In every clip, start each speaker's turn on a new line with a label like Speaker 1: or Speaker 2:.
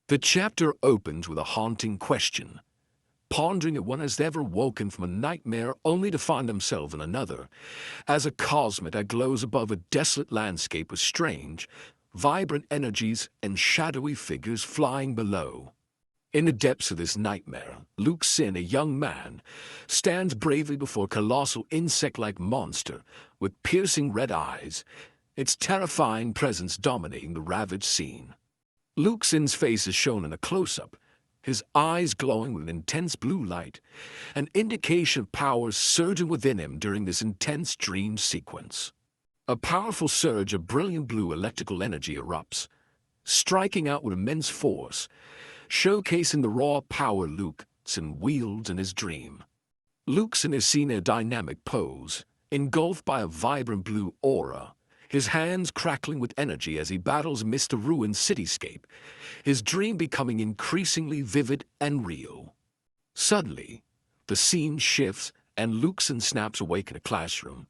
Speaker 1: The chapter opens with a haunting question, pondering if one has ever woken from a nightmare only to find himself in another, as a cosmos that glows above a desolate landscape with strange, vibrant energies and shadowy figures flying below. In the depths of this nightmare, Luke Sin, a young man, stands bravely before a colossal insect-like monster with piercing red eyes, its terrifying presence dominating the ravaged scene. Luke Sin's face is shown in a close-up, his eyes glowing with intense blue light, an indication of power surging within him during this intense dream sequence. A powerful surge of brilliant blue electrical energy erupts, striking out with immense force, showcasing the raw power Luke Sin wields in his dream. Luke Sin is seen in a dynamic pose, engulfed by a vibrant blue aura, his hands crackling with energy as he battles amidst the ruined cityscape, his dream becoming increasingly vivid and real. Suddenly, the scene shifts and Luke Sin snaps awake in a classroom,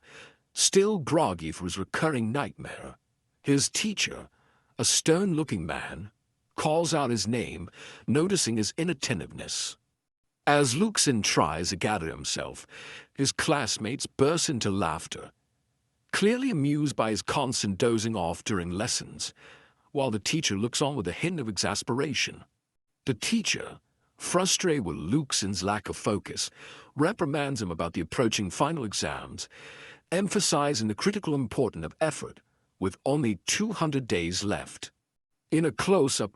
Speaker 1: still groggy for his recurring nightmare. His teacher, a stern-looking man, calls out his name, noticing his inattentiveness. As Luke Sin tries to gather himself, his classmates burst into laughter, clearly amused by his constant dozing off during lessons, while the teacher looks on with a hint of exasperation. The teacher, frustrated with Luke Sin's lack of focus, reprimands him about the approaching final exams, emphasizing the critical importance of effort, with only 200 days left. In a close-up,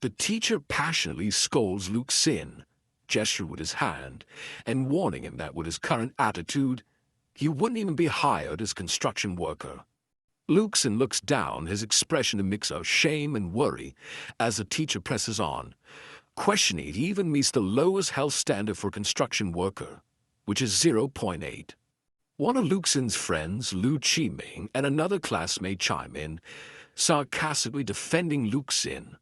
Speaker 1: the teacher passionately scolds Luke Sin, gesturing with his hand, and warning him that with his current attitude, he wouldn't even be hired as a construction worker. Luke Sin looks down, his expression a mix of shame and worry, as the teacher presses on, questioning if he even meets the lowest health standard for a construction worker, which is 0.8. One of Luke Sin's friends, Lu Chi-ming, and another classmate chime in, sarcastically defending Luke Sin,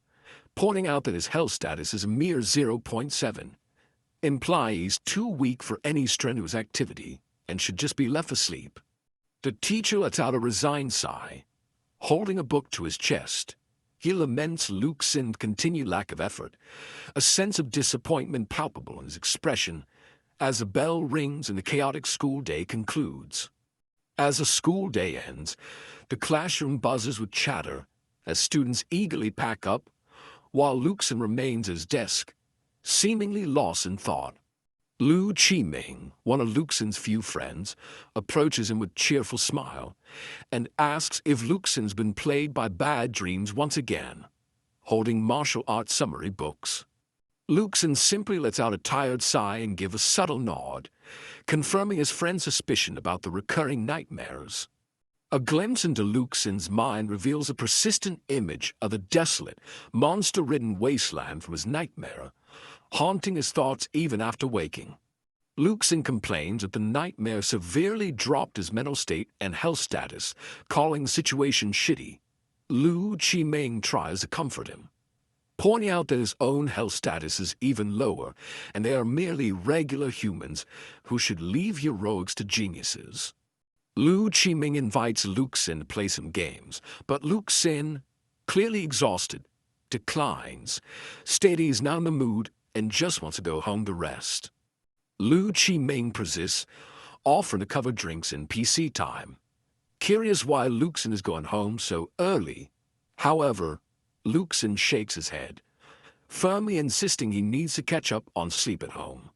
Speaker 1: pointing out that his health status is a mere 0.7, implying he's too weak for any strenuous activity and should just be left asleep. The teacher lets out a resigned sigh. Holding a book to his chest, he laments Luke Sin's continued lack of effort, a sense of disappointment palpable in his expression as the bell rings and the chaotic school day concludes. As the school day ends, the classroom buzzes with chatter as students eagerly pack up, while Luke Sin remains at his desk, seemingly lost in thought. Lu Chi-ming, one of Luke Sin's few friends, approaches him with a cheerful smile and asks if Luke Sin's been plagued by bad dreams once again, holding martial arts summary books. Luke Sin simply lets out a tired sigh and gives a subtle nod, confirming his friend's suspicion about the recurring nightmares. A glimpse into Luke Sin's mind reveals a persistent image of the desolate, monster-ridden wasteland from his nightmare, haunting his thoughts even after waking. Luke Sin complains that the nightmare severely dropped his mental state and health status, calling the situation shitty. Lu Chi-ming tries to comfort him, pointing out that his own health status is even lower and they are merely regular humans who should leave heroics to geniuses. Lu Chi-ming invites Luke Sin to play some games, but Luke Sin, clearly exhausted, declines, stating he's not in the mood and just wants to go home to rest. Lu Chi-ming persists, offering to cover drinks and PC time. Curious why Luke Sin is going home so early. However, Luke Sin shakes his head, firmly insisting he needs to catch up on sleep at home.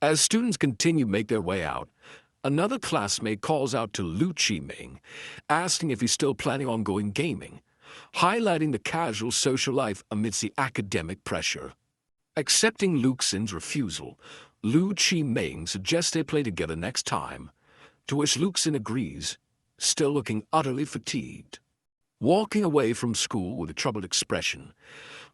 Speaker 1: As students continue to make their way out, another classmate calls out to Lu Chi-ming, asking if he's still planning on going gaming, highlighting the casual social life amidst the academic pressure. Accepting Luke Sin's refusal, Lu Chi-ming suggests they play together next time, to which Luke Sin agrees, still looking utterly fatigued. Walking away from school with a troubled expression,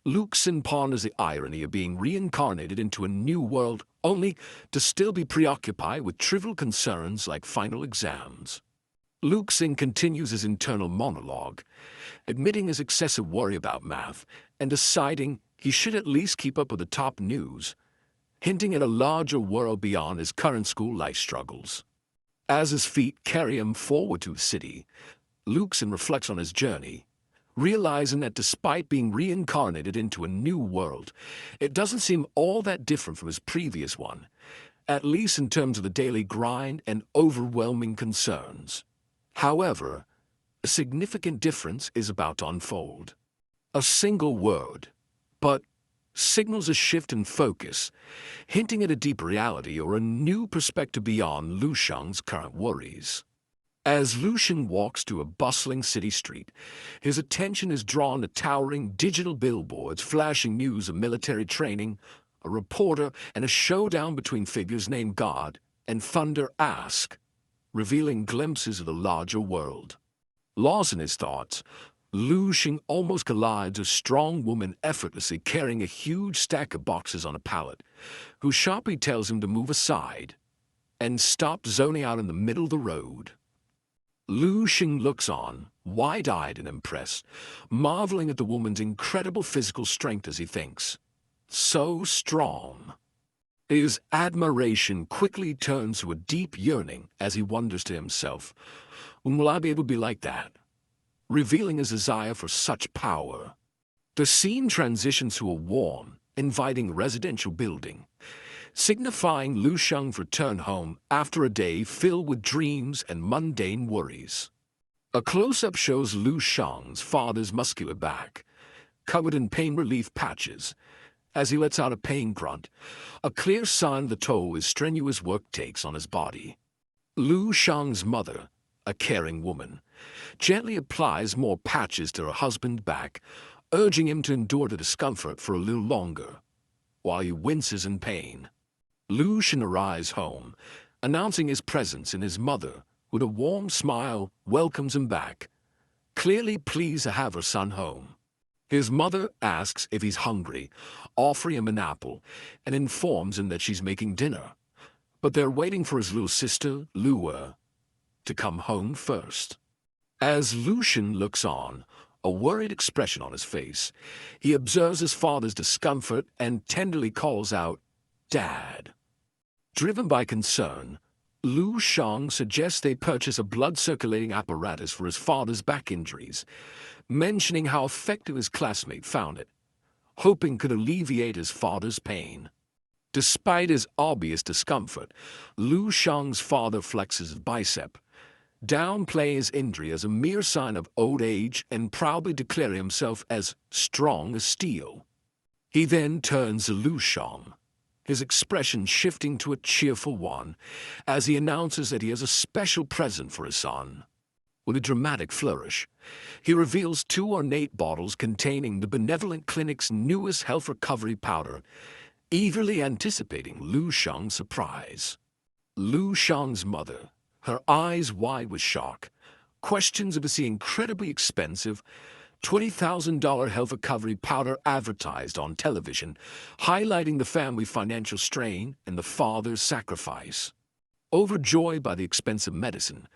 Speaker 1: Luke Sin ponders the irony of being reincarnated into a new world only to still be preoccupied with trivial concerns like final exams. Luke Sin continues his internal monologue, admitting his excessive worry about math and deciding he should at least keep up with the top news, hinting at a larger world beyond his current school life struggles. As his feet carry him forward to the city, Luke Sin reflects on his journey, realizing that despite being reincarnated into a new world, it doesn't seem all that different from his previous one, at least in terms of the daily grind and overwhelming concerns. However, a significant difference is about to unfold. A single word, but signals a shift in focus, hinting at a deeper reality or a new perspective beyond Lu Shang's current worries. As Lu Shang walks through a bustling city street, his attention is drawn to towering digital billboards flashing news of military training, a reporter, and a showdown between figures named God and Thunder Ask, revealing glimpses of the larger world. Lost in his thoughts, Lu Shang almost collides with a strong woman effortlessly carrying a huge stack of boxes on a pallet, who sharply tells him to move aside and stop zoning out in the middle of the road. Lu Shang looks on, wide-eyed and impressed, marveling at the woman's incredible physical strength as he thinks, so strong. His admiration quickly turns to a deep yearning as he wonders to himself, when will I be able to be like that? Revealing his desire for such power. The scene transitions to a warm, inviting residential building, signifying Lu Shang's return home after a day filled with dreams and mundane worries. A close-up shows Lu Shang's father's muscular back, covered in pain relief patches, as he lets out a pain grunt, a clear sign of the toll his strenuous work takes on his body. Lu Shang's mother, a caring woman, gently applies more patches to her husband's back, urging him to endure the discomfort for a little longer, while he winces in pain. Lu Shang arrives home, announcing his presence, and his mother, with a warm smile, welcomes him back, clearly pleased to have her son home. His mother asks if he's hungry, offering him an apple, and informs him that she's making dinner, but they're waiting for his little sister, Lua, to come home first. As Lu Shang looks on, a worried expression on his face, he observes his father's discomfort and tenderly calls out, "Dad." Driven by concern, Lu Shang suggests they purchase a blood-circulating apparatus for his father's back injuries, mentioning how effective his classmate found it, hoping could alleviate his father's pain. Despite his obvious discomfort, Lu Shang's father flexes his bicep, downplaying his injury as a mere sign of old age and proudly declaring himself as strong as steel. He then turns to Lu Shang, his expression shifting to a cheerful one, as he announces that he has a special present for his son. With a dramatic flourish, he reveals 2 ornate bottles containing the benevolent clinic's newest health recovery powder, eagerly anticipating Lu Shang's surprise. Lu Shang's mother, her eyes wide with shock, questions if it's the incredibly expensive $20,000 health recovery powder advertised on television, highlighting the family financial strain and the father's sacrifice. Overjoyed by the expensive medicine,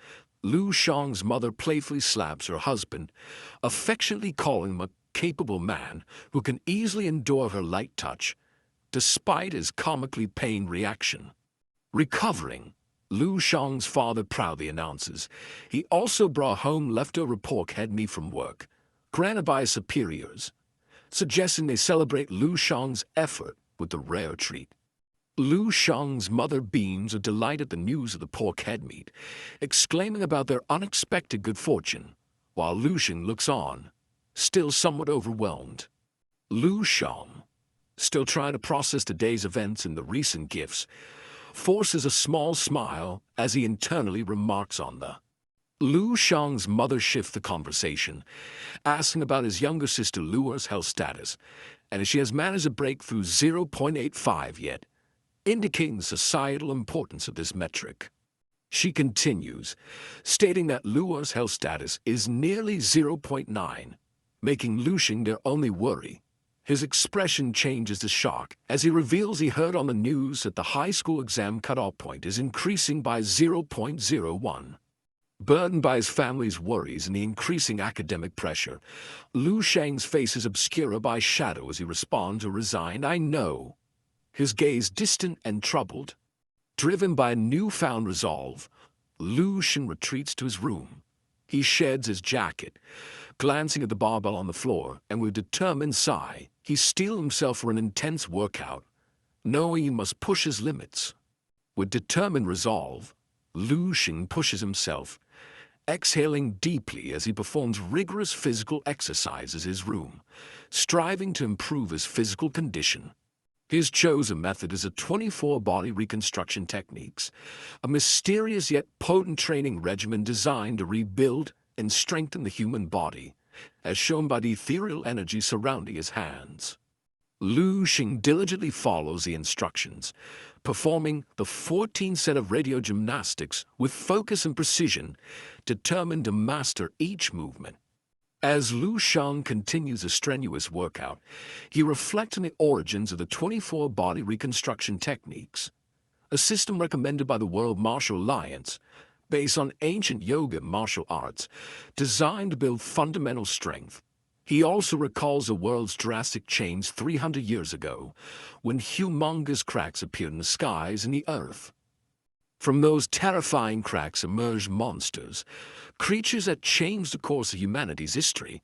Speaker 1: Lu Shang's mother playfully slaps her husband, affectionately calling him a capable man who can easily endure her light touch, despite his comically pained reaction. Recovering, Lu Shang's father proudly announces he also brought home leftover pork head meat from work, granted by his superiors, suggesting they celebrate Lu Shang's effort with the rare treat. Lu Shang's mother beams with delight at the news of the pork head meat, exclaiming about their unexpected good fortune, while Lu Shang looks on, still somewhat overwhelmed. Lu Shang, still trying to process the day's events and the recent gifts, forces a small smile as he internally remarks on the. Lu Shang's mother shifts the conversation, asking about his younger sister Lua's health status, and if she has managed to break through 0.85 yet, indicating the societal importance of this metric. She continues, stating that Lua's health status is nearly 0.9, making Lu Shang their only worry. His expression changes to shock as he reveals he heard on the news that the high school exam cutoff point is increasing by 0.01. Burdened by his family's worries and the increasing academic pressure, Lu Shang's face is obscured by shadow as he responds a resigned, "I know," his gaze distant and troubled. Driven by a newfound resolve, Lu Shang retreats to his room. He sheds his jacket, Glancing at the barbell on the floor, and with a determined sigh, he steeled himself for an intense workout, knowing he must push his limits. With determined resolve, Lu Xing pushes himself, exhaling deeply as he performs rigorous physical exercises in his room, striving to improve his physical condition. His chosen method is a 24 body reconstruction techniques, a mysterious yet potent training regimen designed to rebuild and strengthen the human body, as shown by the ethereal energy surrounding his hands. Lu Xing diligently follows the instructions, performing the 14 set of radio gymnastics with focus and precision, determined to master each movement. As Lu Xing continues a strenuous workout, he reflects on the origins of the 24 body reconstruction techniques, a system recommended by the World Martial Alliance, based on ancient yoga martial arts, designed to build fundamental strength. He also recalls the world's drastic change 300 years ago, when humongous cracks appeared in the skies and the earth. From those terrifying cracks emerged monsters, creatures that changed the course of humanity's history.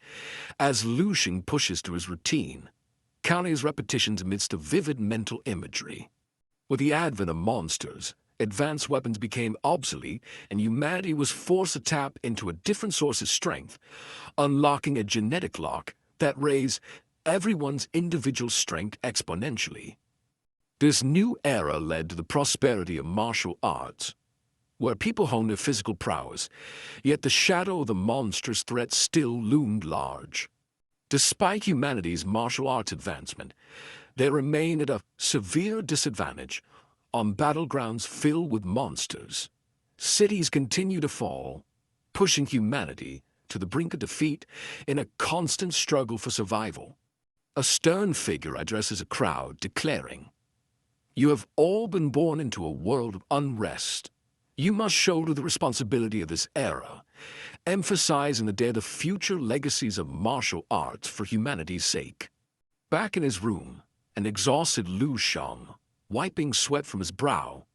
Speaker 1: As Lu Xing pushes through his routine, counting his repetitions amidst a vivid mental imagery. With the advent of monsters, advanced weapons became obsolete, and humanity was forced to tap into a different source of strength, unlocking a genetic lock that raised everyone's individual strength exponentially. This new era led to the prosperity of martial arts, where people honed their physical prowess, yet the shadow of the monstrous threat still loomed large. Despite humanity's martial arts advancement, they remain at a severe disadvantage on battlegrounds filled with monsters. Cities continue to fall, pushing humanity to the brink of defeat in a constant struggle for survival. A stern figure addresses a crowd, declaring, "You have all been born into a world of unrest. You must shoulder the responsibility of this era, emphasizing that they're the future legacies of martial arts for humanity's sake." Back in his room, an exhausted Lu Xing, wiping sweat from his brow,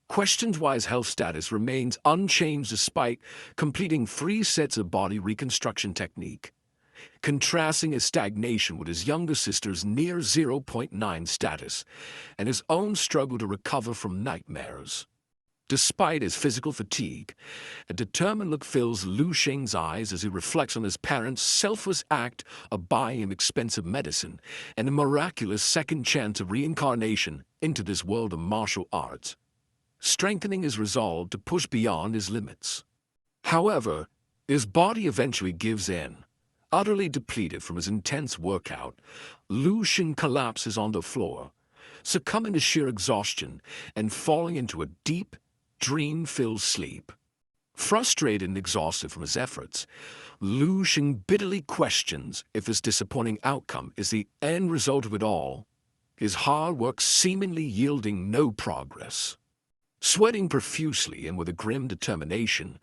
Speaker 1: questions why his health status remains unchanged despite completing 3 sets of body reconstruction technique, contrasting his stagnation with his younger sister's near 0.9 status and his own struggle to recover from nightmares. Despite his physical fatigue, a determined look fills Lu Xing's eyes as he reflects on his parents' selfless act of buying him expensive medicine and a miraculous second chance of reincarnation into this world of martial arts, strengthening his resolve to push beyond his limits. However, his body eventually gives in. Utterly depleted from his intense workout, Lu Xing collapses on the floor, succumbing to sheer exhaustion and falling into a deep, dream-filled sleep. Frustrated and exhausted from his efforts, Lu Xing bitterly questions if this disappointing outcome is the end result of it all, his hard work seemingly yielding no progress. Sweating profusely and with a grim determination,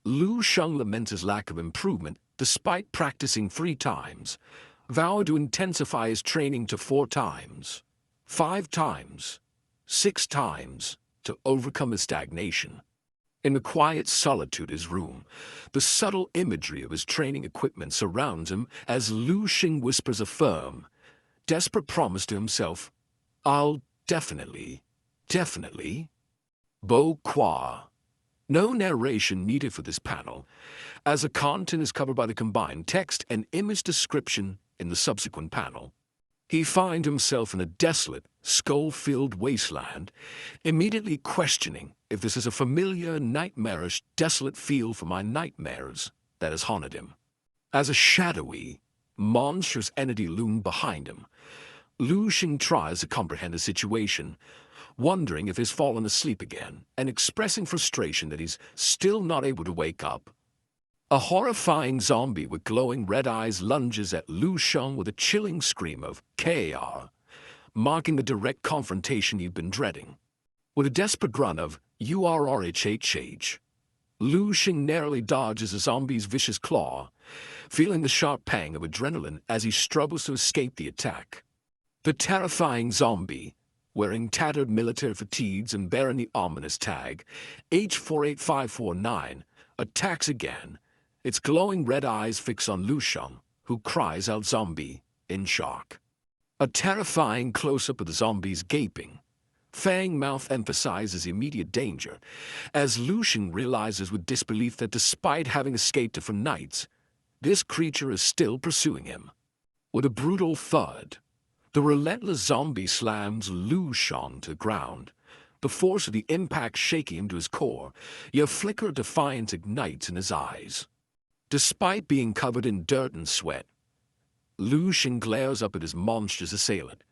Speaker 1: Lu Xing laments his lack of improvement despite practicing 3 times, vowed to intensify his training to 4 times, 5 times, 6 times, to overcome his stagnation. In the quiet solitude of his room, the subtle imagery of his training equipment surrounds him as Lu Xing whispers a firm, desperate promise to himself, "I'll definitely. Bo qua." No narration needed for this panel, as the content is covered by the combined text and image description in the subsequent panel. He finds himself in a desolate, skull-filled wasteland, immediately questioning if this is a familiar, nightmarish, desolate feel for my nightmares that has haunted him. As a shadowy, monstrous entity loomed behind him, Lu Xing tries to comprehend the situation, wondering if he's fallen asleep again and expressing frustration that he's still not able to wake up. A horrifying zombie with glowing red eyes lunges at Lu Xing with a chilling scream of "KR," marking the direct confrontation you've been dreading. With a desperate grunt of "URRHHH," Lu Xing narrowly dodges the zombie's vicious claw, feeling the sharp pang of adrenaline as he struggles to escape the attack. The terrifying zombie, wearing tattered military fatigues and bearing the ominous tag H48549, attacks again, its glowing red eyes fix on Lu Sheng, who cries out "Zombie" in shock. A terrifying close-up of the zombie's gaping, fang mouth emphasizes immediate danger, as Lu Sheng realizes with disbelief that despite having escaped different nights, this creature is still pursuing him. With a brutal thud, the relentless zombie slams Lu Sheng to the ground, the force of the impact shaking him to his core, yet a flicker of defiance ignites in his eyes. Despite being covered in dirt and sweat, Lu Sheng glares up at his monstrous assailant,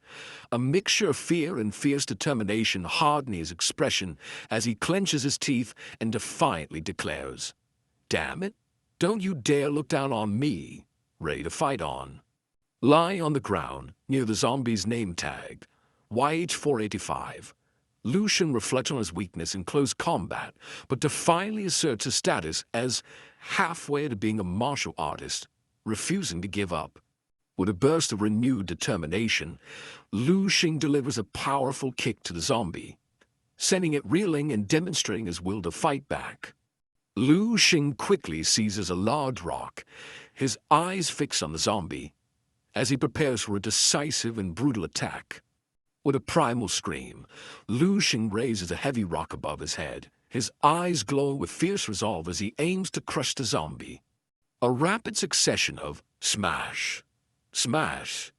Speaker 1: a mixture of fear and fierce determination hardening his expression as he clenches his teeth and defiantly declares, "Damn it, don't you dare look down on me," ready to fight on. Lying on the ground near the zombie's name tag, YH485, Lu Sheng reflects on his weakness in close combat, but defiantly asserts his status as halfway to being a martial artist, refusing to give up. With a burst of renewed determination, Lu Sheng delivers a powerful kick to the zombie, sending it reeling and demonstrating his will to fight back. Lu Sheng quickly seizes a large rock, his eyes fixed on the zombie, as he prepares for a decisive and brutal attack. With a primal scream, Lu Sheng raises a heavy rock above his head, his eyes glowing with fierce resolve as he aims to crush the zombie. A rapid succession of smash, smash,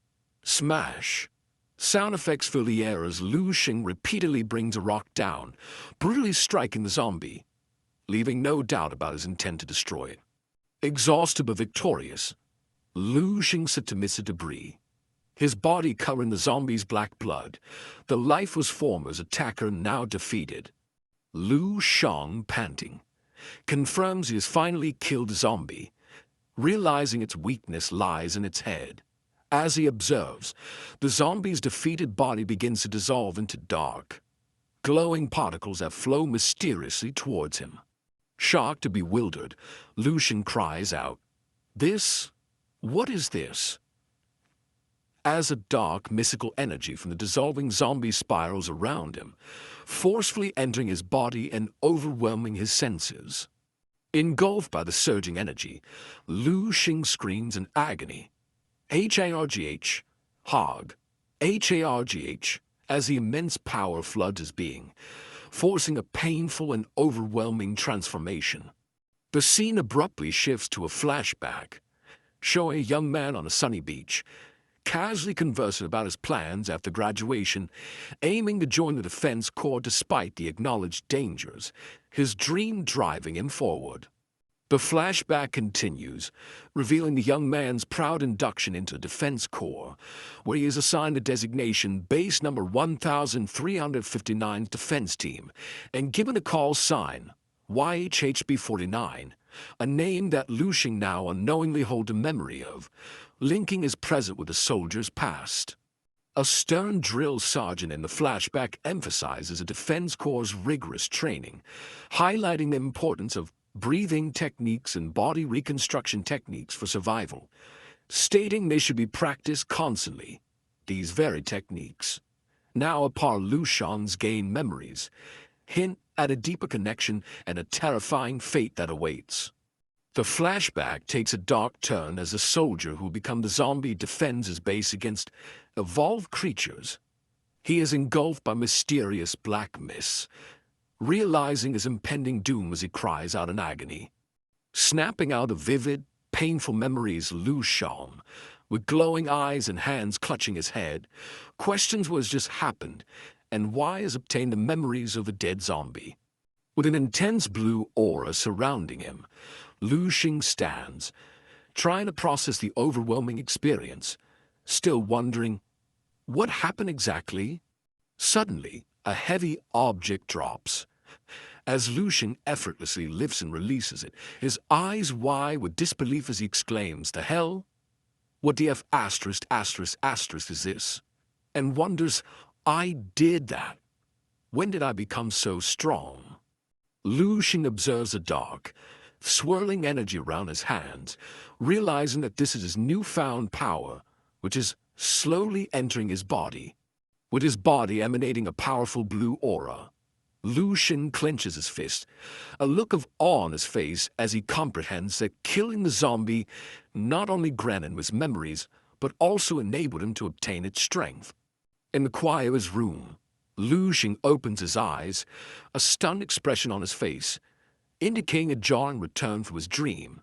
Speaker 1: smash sound effects fill the air as Lu Sheng repeatedly brings a rock down, brutally striking the zombie, leaving no doubt about his intent to destroy it. Exhausted but victorious, Lu Sheng set amidst the debris, his body covering the zombie's black blood, the lifeless former's attacker now defeated. Lu Sheng, panting, confirms he has finally killed the zombie, realizing its weakness lies in its head. As he observes, the zombie's defeated body begins to dissolve into dark, glowing particles that flow mysteriously towards him. Shocked and bewildered, Lu Sheng cries out, "This? What is this?" As a dark, mystical energy from the dissolving zombie spirals around him, forcefully entering his body and overwhelming his senses. Engulfed by the surging energy, Lu Sheng screams in agony, "Hargh, Hog, Hargh," as the immense power floods his being, forcing a painful and overwhelming transformation. The scene abruptly shifts to a flashback, showing a young man on a sunny beach, casually conversing about his plans after graduation, aiming to join the Defense Corps despite the acknowledged dangers, his dream driving him forward. The flashback continues, revealing the young man's proud induction into the Defense Corps, where he is assigned the designation Base Number 1359 Defense Team, and given a call sign, YHHB-49, a name that Lu Sheng now unknowingly holds a memory of, linking his present with the soldier's past. A stern drill sergeant in the flashback emphasizes the Defense Corps' rigorous training, highlighting the importance of breathing techniques and body reconstruction techniques for survival, stating they should be practiced constantly. These very techniques, now a part of Lu Sheng's gained memories, hint at a deeper connection and a terrifying fate that awaits. The flashback takes a dark turn as a soldier who become the zombie defends his base against evolved creatures. He is engulfed by mysterious black mists, realizing his impending doom as he cries out in agony. Snapping out of vivid, painful memories, Lu Sheng, with glowing eyes and hands clutching his head, questions what has just happened and why has obtained the memories of a dead zombie. With an intense blue aura surrounding him, Lu Sheng stands, trying to process the overwhelming experience, still wondering, what happened exactly? Suddenly, a heavy object drops. As Lu Sheng effortlessly lifts and releases it, his eyes wide with disbelief as he exclaims, "The hell? What the F asterisk asterisk asterisk is this?" And wonders, I did that. When did I become so strong? Lu Sheng observes a dark, swirling energy around his hands, realizing that this is his newfound power, which is slowly entering his body. With his body emanating a powerful blue aura, Lu Xing clenches his fist, a look of awe on his face as he comprehends that killing the zombie not only granted him his memories, but also enabled him to obtain its strength. In the quiet of his room, Lu Xing opens his eyes, a stunned expression on his face, indicating a jarring return from his dream.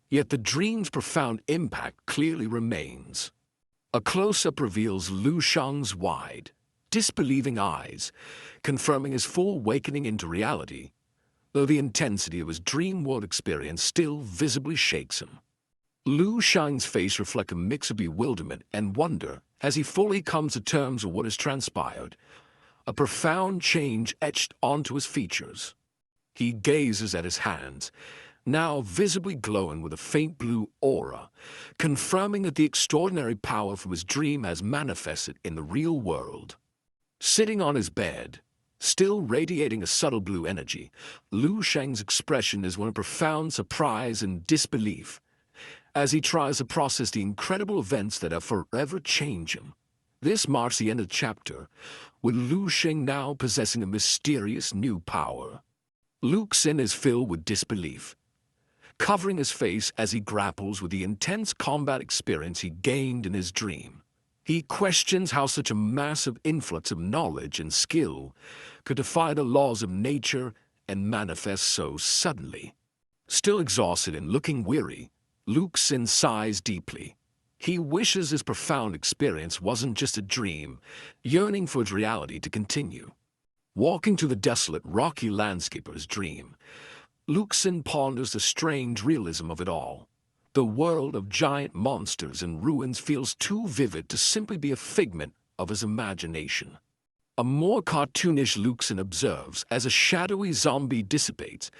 Speaker 1: Yet the dream's profound impact clearly remains. A close-up reveals Lu Shang's wide, disbelieving eyes, confirming his full awakening into reality, though the intensity of his dream world experience still visibly shakes him. Lu Shang's face reflects a mix of bewilderment and wonder as he fully comes to terms with what has transpired, a profound change etched onto his features. He gazes at his hands, now visibly glowing with a faint blue aura, confirming that the extraordinary power from his dream has manifested in the real world. Sitting on his bed, still radiating a subtle blue energy, Lu Shang's expression is one of profound surprise and disbelief, as he tries to process the incredible events that have forever changed him. This marks the end of the chapter, with Lu Xing now possessing a mysterious new power. Lu Xing is filled with disbelief, covering his face as he grapples with the intense combat experience he gained in his dream. He questions how such a massive influx of knowledge and skill could defy the laws of nature and manifest so suddenly. Still exhausted and looking weary, Lu Xing sighs deeply. He wishes his profound experience wasn't just a dream, yearning for its reality to continue. Walking through the desolate, rocky landscape of his dream, Lu Xing ponders the strange realism of it all. The world of giant monsters and ruins feels too vivid to simply be a figment of his imagination. A more cartoonish Lu Xing observes as a shadowy zombie dissipates,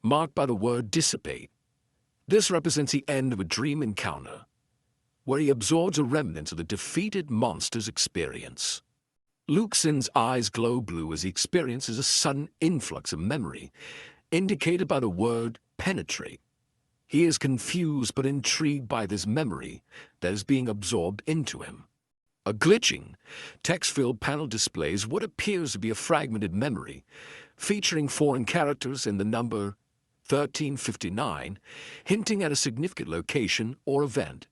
Speaker 1: marked by the word dissipate. This represents the end of a dream encounter, where he absorbs a remnant of the defeated monster's experience. Lu Xing's eyes glow blue as he experiences a sudden influx of memory, indicated by the word penetrate. He is confused but intrigued by this memory that is being absorbed into him. A glitching, text-filled panel displays what appears to be a fragmented memory, featuring foreign characters and the number 1359, hinting at a significant location or event.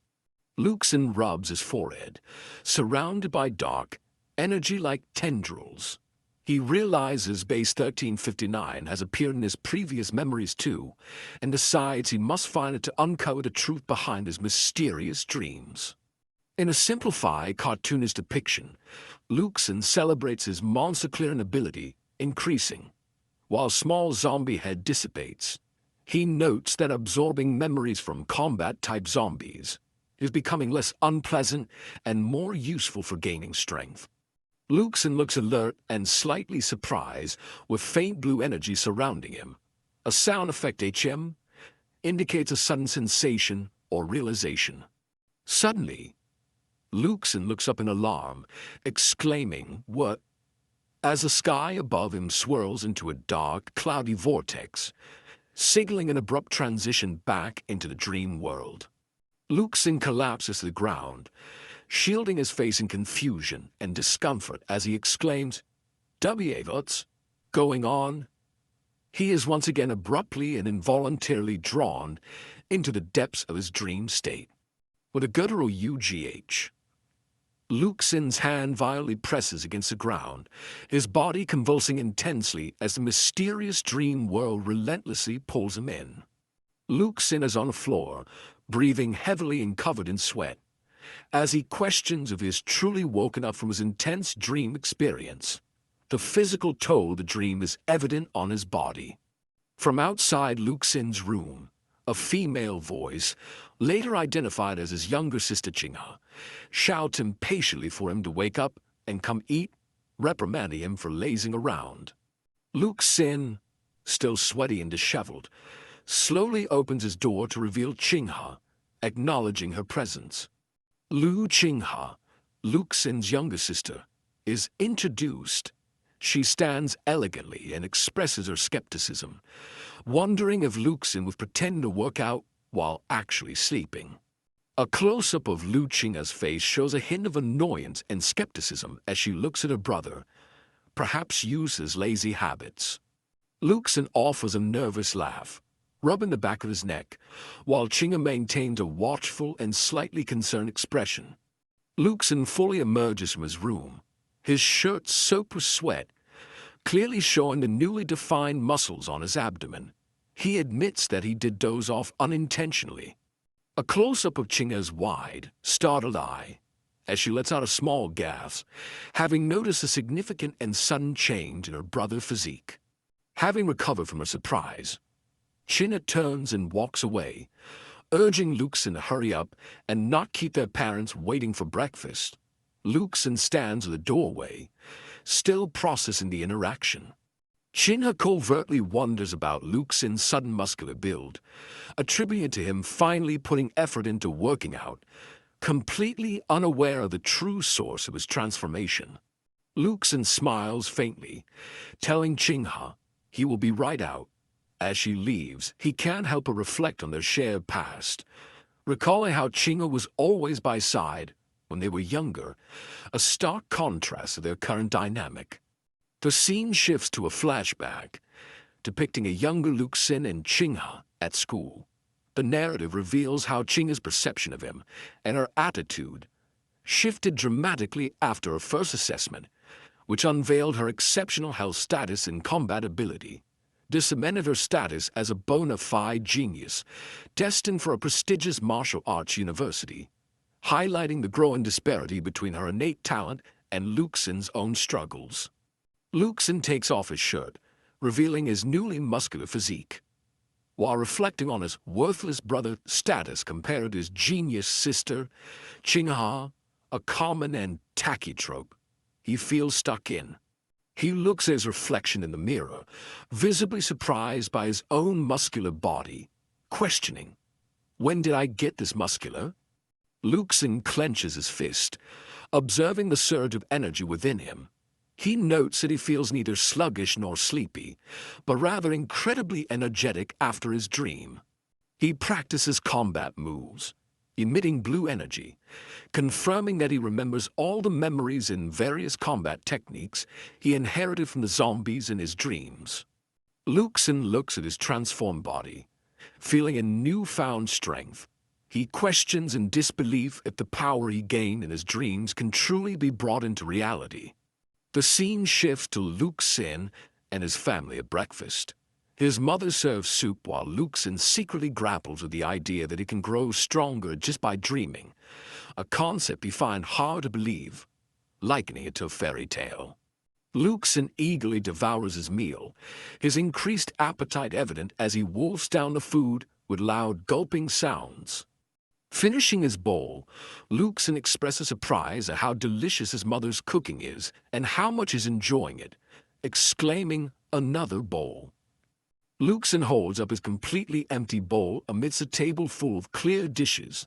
Speaker 1: Lu Xing rubs his forehead, surrounded by dark, energy-like tendrils. He realizes base 1359 has appeared in his previous memories too, and decides he must find it to uncover the truth behind his mysterious dreams. In a simplified, cartoonish depiction, Lu Xing celebrates his monster-clearing ability, increasing. While small zombie head dissipates, he notes that absorbing memories from combat-type zombies is becoming less unpleasant and more useful for gaining strength. Lu Xing looks alert and slightly surprised, with faint blue energy surrounding him. A sound effect HM indicates a sudden sensation or realization. Suddenly, Lu Xing looks up in alarm, exclaiming, "What?" as the sky above him swirls into a dark, cloudy vortex, signaling an abrupt transition back into the dream world. Lu Xing collapses to the ground, shielding his face in confusion and discomfort as he exclaims, "What's going on?" He is once again abruptly and involuntarily drawn into the depths of his dream state. With a guttural UGH, Lu Xing's hand violently presses against the ground, his body convulsing intensely as the mysterious dream world relentlessly pulls him in. Lu Xing is on the floor, breathing heavily and covered in sweat, as he questions if he has truly woken up from his intense dream experience. The physical toll of the dream is evident on his body. From outside Lu Xing's room, a female voice, later identified as his younger sister Qinghe, shouts impatiently for him to wake up and come eat, reprimanding him for lazing around. Lu Xing, still sweaty and disheveled, slowly opens his door to reveal Qinghe, acknowledging her presence. Qinghe, Lu Xing's younger sister, is introduced. She stands elegantly and expresses her skepticism, wondering if Lu Xing was pretending to work out while actually sleeping. A close-up of Qinghe's face shows a hint of annoyance and skepticism as she looks at her brother, perhaps use his lazy habits. Luxin offers a nervous laugh, rubbing the back of his neck, while Chinga maintains a watchful and slightly concerned expression. Luxin fully emerges from his room, his shirt soaked with sweat, clearly showing the newly defined muscles on his abdomen. He admits that he did doze off unintentionally. A close-up of Chinga's wide, startled eye, as she lets out a small gasp, having noticed a significant and sudden change in her brother's physique. Having recovered from her surprise, Chinga turns and walks away, urging Luxin to hurry up and not keep their parents waiting for breakfast. Luxin stands in the doorway, still processing the interaction. Chinga covertly wonders about Luxin's sudden muscular build, attributing it to him finally putting effort into working out, completely unaware of the true source of his transformation. Luxin smiles faintly, telling Chinga he will be right out. As she leaves, he can't help but reflect on their shared past, recalling how Chinga was always by his side when they were younger, a stark contrast to their current dynamic. The scene shifts to a flashback, depicting a younger Luxin and Chinga at school. The narrative reveals how Chinga's perception of him and her attitude shifted dramatically after her first assessment, which unveiled her exceptional health status and combat ability. This cemented her status as a bona fide genius, destined for a prestigious martial arts university, highlighting the growing disparity between her innate talent and Luxin's own struggles. Luxin takes off his shirt, revealing his newly muscular physique. While reflecting on his worthless brother status compared to his genius sister, Chinga, a common and tacky trope, he feels stuck in. He looks at his reflection in the mirror, visibly surprised by his own muscular body, questioning, "When did I get this muscular?" Luxin clenches his fist, observing the surge of energy within him. He notes that he feels neither sluggish nor sleepy, but rather incredibly energetic after his dream. He practices combat moves, emitting blue energy, confirming that he remembers all the memories and various combat techniques he inherited from the zombies in his dreams. Luxin looks at his transformed body, feeling a newfound strength. He questions in disbelief if the power he gained in his dreams can truly be brought into reality. The scene shifts to Luxin and his family at breakfast. His mother serves soup while Luxin secretly grapples with the idea that he can grow stronger just by dreaming, a concept he finds hard to believe, likening it to a fairy tale. Luxin eagerly devours his meal, his increased appetite evident as he wolfs down the food with loud gulping sounds. Finishing his bowl, Luxin expresses surprise at how delicious his mother's cooking is and how much he's enjoying it, exclaiming, "Another bowl." Luxin holds up his completely empty bowl amidst a table full of clear dishes,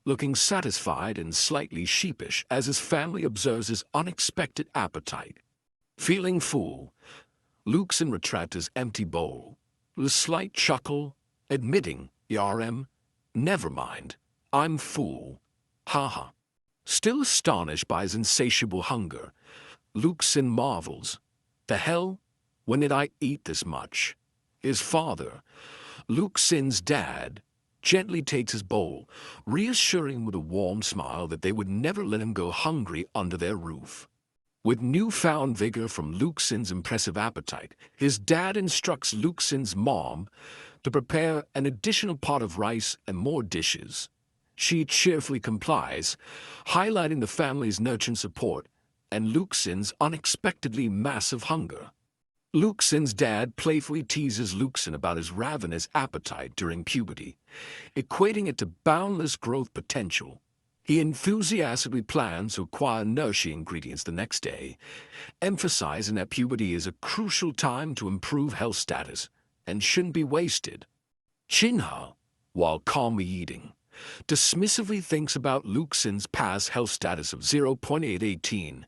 Speaker 1: looking satisfied and slightly sheepish as his family observes his unexpected appetite. Feeling full, Luxin retracts his empty bowl, with a slight chuckle, admitting, "Yarem, never mind, I'm full. Haha." Still astonished by his insatiable hunger, Luxin marvels, "The hell? When did I eat this much?" His father, Luxin's dad, gently takes his bowl, reassuring him with a warm smile that they would never let him go hungry under their roof. With newfound vigor from Luxin's impressive appetite, his dad instructs Luxin's mom to prepare an additional pot of rice and more dishes. She cheerfully complies, highlighting the family's nurturing support and Luxin's unexpectedly massive hunger. Luxin's dad playfully teases Luxin about his ravenous appetite during puberty, equating it to boundless growth potential. He enthusiastically plans to acquire nourishing ingredients the next day, emphasizing that puberty is a crucial time to improve health status and shouldn't be wasted. Chinga, while calmly eating, dismissively thinks about Luxin's past health status of 0.818,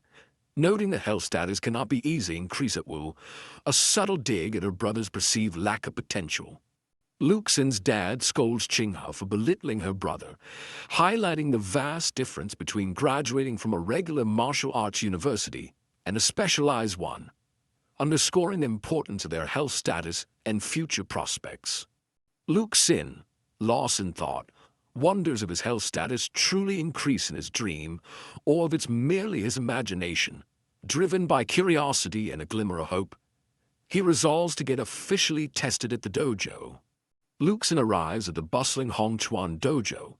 Speaker 1: noting that health status cannot be easily increased at will, a subtle dig at her brother's perceived lack of potential. Luxin's dad scolds Chinga for belittling her brother, highlighting the vast difference between graduating from a regular martial arts university and a specialized one. underscoring the importance of their health status and future prospects. Luke Sin, lost in thought, wonders if his health status truly increased in his dream, or if it's merely his imagination. Driven by curiosity and a glimmer of hope, he resolves to get officially tested at the dojo. Luke Sin arrives at the bustling Hongchuan dojo,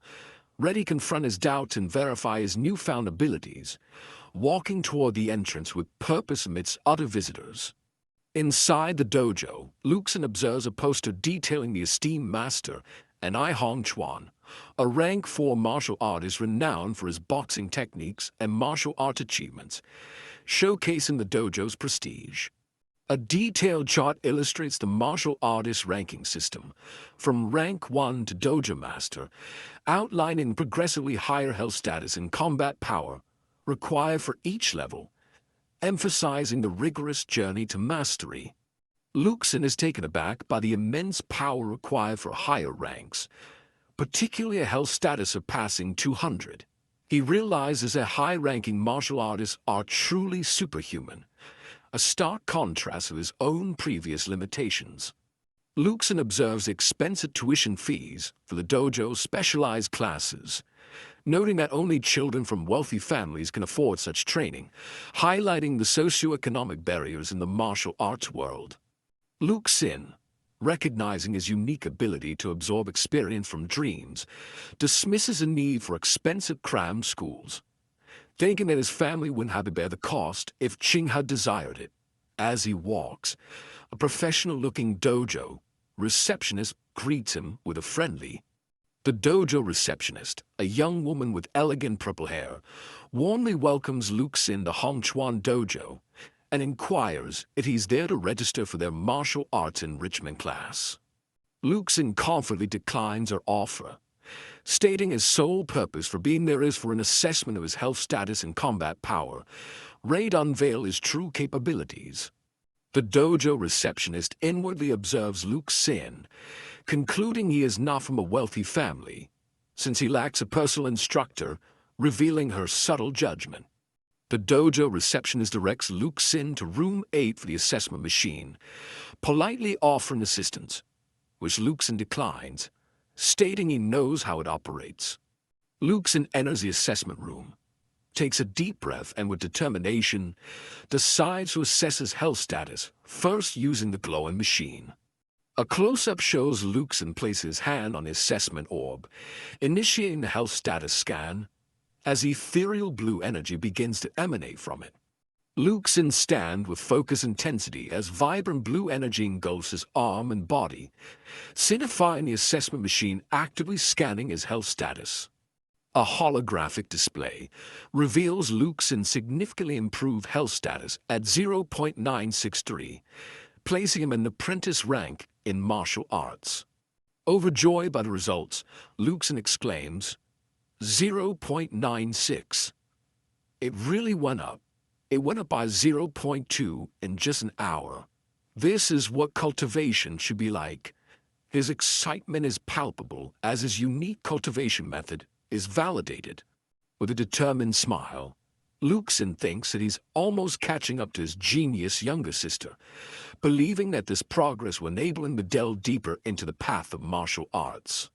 Speaker 1: ready to confront his doubts and verify his newfound abilities, walking toward the entrance with purpose amidst other visitors. Inside the dojo, Luke Sin observes a poster detailing the esteemed master, Anai Hongchuan, a rank 4 martial artist renowned for his boxing techniques and martial art achievements, showcasing the dojo's prestige. A detailed chart illustrates the martial artist ranking system, from rank 1 to dojo master, outlining progressively higher health status and combat power required for each level, emphasizing the rigorous journey to mastery. Luke Sin is taken aback by the immense power required for higher ranks, particularly a health status surpassing 200. He realizes that high-ranking martial artists are truly superhuman, a stark contrast with his own previous limitations. Luke Sin observes the expensive tuition fees for the dojo's specialized classes, noting that only children from wealthy families can afford such training, highlighting the socioeconomic barriers in the martial arts world. Luke Sin, recognizing his unique ability to absorb experience from dreams, dismisses the need for expensive cram schools, thinking that his family wouldn't have to bear the cost if Ching had desired it. As he walks, a professional-looking dojo receptionist greets him with a friendly. The dojo receptionist, a young woman with elegant purple hair, warmly welcomes Luke Sin to Hongchuan dojo and inquires if he's there to register for their martial arts enrichment class. Luke Sin confidently declines her offer, stating his sole purpose for being there is for an assessment of his health status and combat power, ready to unveil his true capabilities. The dojo receptionist inwardly observes Luke Sin, concluding he is not from a wealthy family, since he lacks a personal instructor, revealing her subtle judgment. The dojo receptionist directs Luke Sin to room 8 for the assessment machine, politely offering assistance, which Luke Sin declines, stating he knows how it operates. Luke Sin enters the assessment room, takes a deep breath, and with determination, decides to assess his health status, first using the glowing machine. A close-up shows Luke Sin place his hand on the assessment orb, initiating the health status scan, as ethereal blue energy begins to emanate from it. Luke Sin stands with focused intensity as vibrant blue energy engulfs his arm and body, signifying the assessment machine actively scanning his health status. A holographic display reveals Luke Sin's significantly improved health status at 0.963, placing him in the apprentice rank in martial arts. Overjoyed by the results, Luke Sin exclaims, 0.96. It really went up. It went up by 0.2 in just an hour. This is what cultivation should be like. His excitement is palpable as his unique cultivation method is validated. With a determined smile, Luke Sin thinks that he's almost catching up to his genius younger sister, believing that this progress will enable him to delve deeper into the path of martial arts.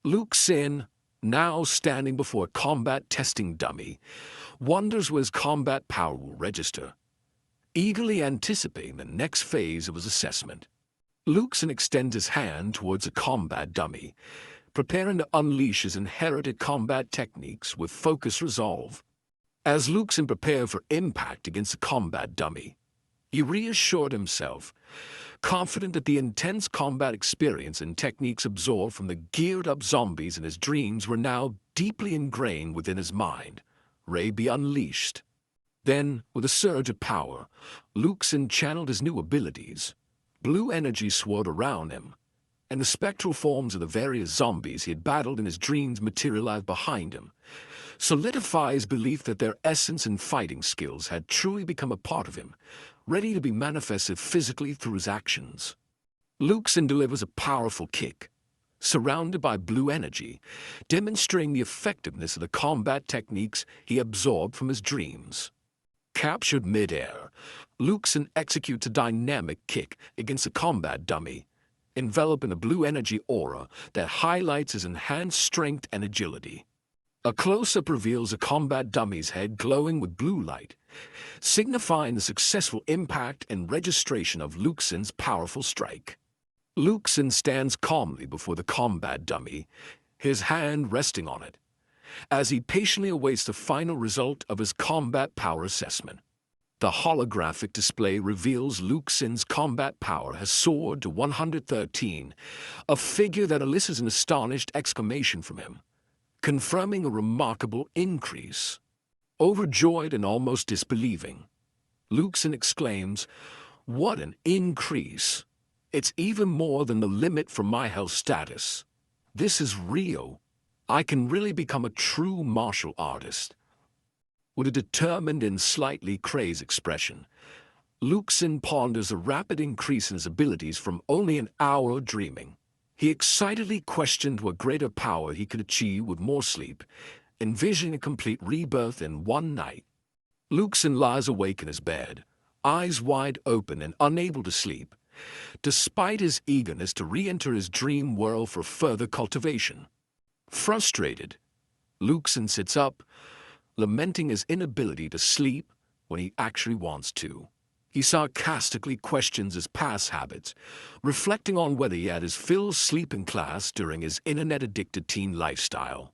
Speaker 1: Luke Sin, now standing before a combat testing dummy, wonders where his combat power will register, eagerly anticipating the next phase of his assessment. Luke Sin extends his hand towards a combat dummy, preparing to unleash his inherited combat techniques with focused resolve. As Luke Sin prepared for impact against the combat dummy, he reassured himself, confident that the intense combat experience and techniques absorbed from the geared-up zombies in his dreams were now deeply ingrained within his mind, ready to be unleashed. Then, with a surge of power, Luke Sin channeled his new abilities. Blue energy swirled around him, and the spectral forms of the various zombies he had battled in his dreams materialized behind him, solidifying his belief that their essence and fighting skills had truly become a part of him, ready to be manifested physically through his actions. Luke Sin delivers a powerful kick, surrounded by blue energy, demonstrating the effectiveness of the combat techniques he absorbed from his dreams. Captured midair, Luxin executes a dynamic kick against a combat dummy, enveloped in a blue energy aura that highlights his enhanced strength and agility. A close-up reveals a combat dummy's head glowing with blue light, signifying the successful impact and registration of Luxin's powerful strike. Luxin stands calmly before the combat dummy, his hand resting on it, as he patiently awaits the final result of his combat power assessment. The holographic display reveals Luxin's combat power has soared to 113, a figure that elicits an astonished exclamation from him, confirming a remarkable increase. Overjoyed and almost disbelieving, Luxin exclaims, "What an increase! It's even more than the limit for my health status. This is real. I can really become a true martial artist." With a determined and slightly crazed expression, Luxin ponders a rapid increase in his abilities from only an hour dreaming. He excitedly questioned what greater power he could achieve with more sleep, envisioning a complete rebirth in one night. Luxin lies awake in his bed, eyes wide open and unable to sleep, despite his eagerness to re-enter his dream world for further cultivation. Frustrated, Luxin sits up, lamenting his inability to sleep when he actually wants to. He sarcastically questions his past habits, reflecting on whether he had his fill sleep in class during his internet-addicted teen lifestyle.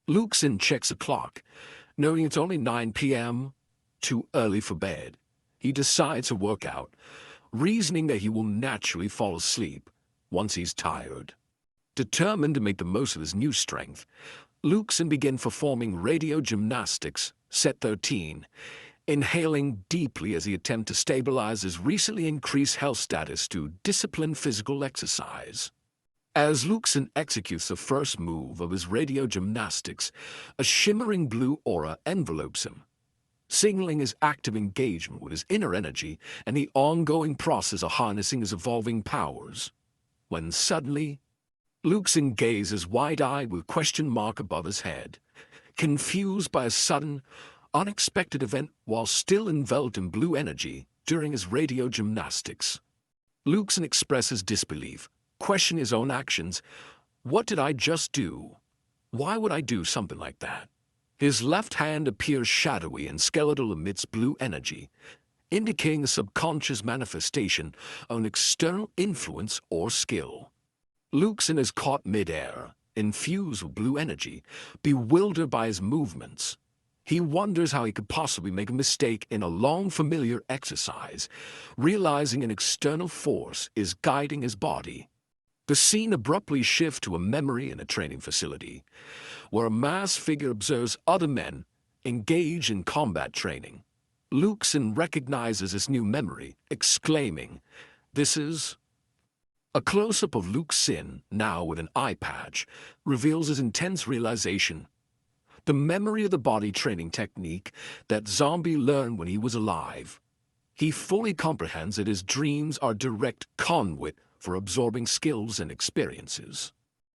Speaker 1: Luxin checks the clock, knowing it's only 9 p.m., too early for bed. He decides to work out, reasoning that he will naturally fall asleep once he's tired. Determined to make the most of his new strength, Luxin began performing radio gymnastics, set 13, inhaling deeply as he attempted to stabilize his recently increased health status through disciplined physical exercise. As Luxin executes the first move of his radio gymnastics, a shimmering blue aura envelopes him, signaling his active engagement with his inner energy and the ongoing process of harnessing his evolving powers. When suddenly, Luxin gazes wide-eyed with question mark above his head, confused by a sudden, unexpected event while still enveloped in blue energy during his radio gymnastics. Luxin expresses disbelief, questioning his own actions. What did I just do? Why would I do something like that? His left hand appears shadowy and skeletal amidst blue energy, indicating a subconscious manifestation of an external influence or skill. Luxin is caught mid-air, infused with blue energy, bewildered by his movements. He wonders how he could possibly make a mistake in a long familiar exercise, realizing an external force is guiding his body. The scene abruptly shifts to a memory in a training facility, where a masked figure observes other men engaged in combat training. Luxin recognizes this new memory, exclaiming, "This is..." A close-up of Luxin, now with an eye patch, reveals his intense realization. The memory of the body training technique that Zombie learned when he was alive. He fully comprehends that his dreams are direct conduit for absorbing skills and experiences.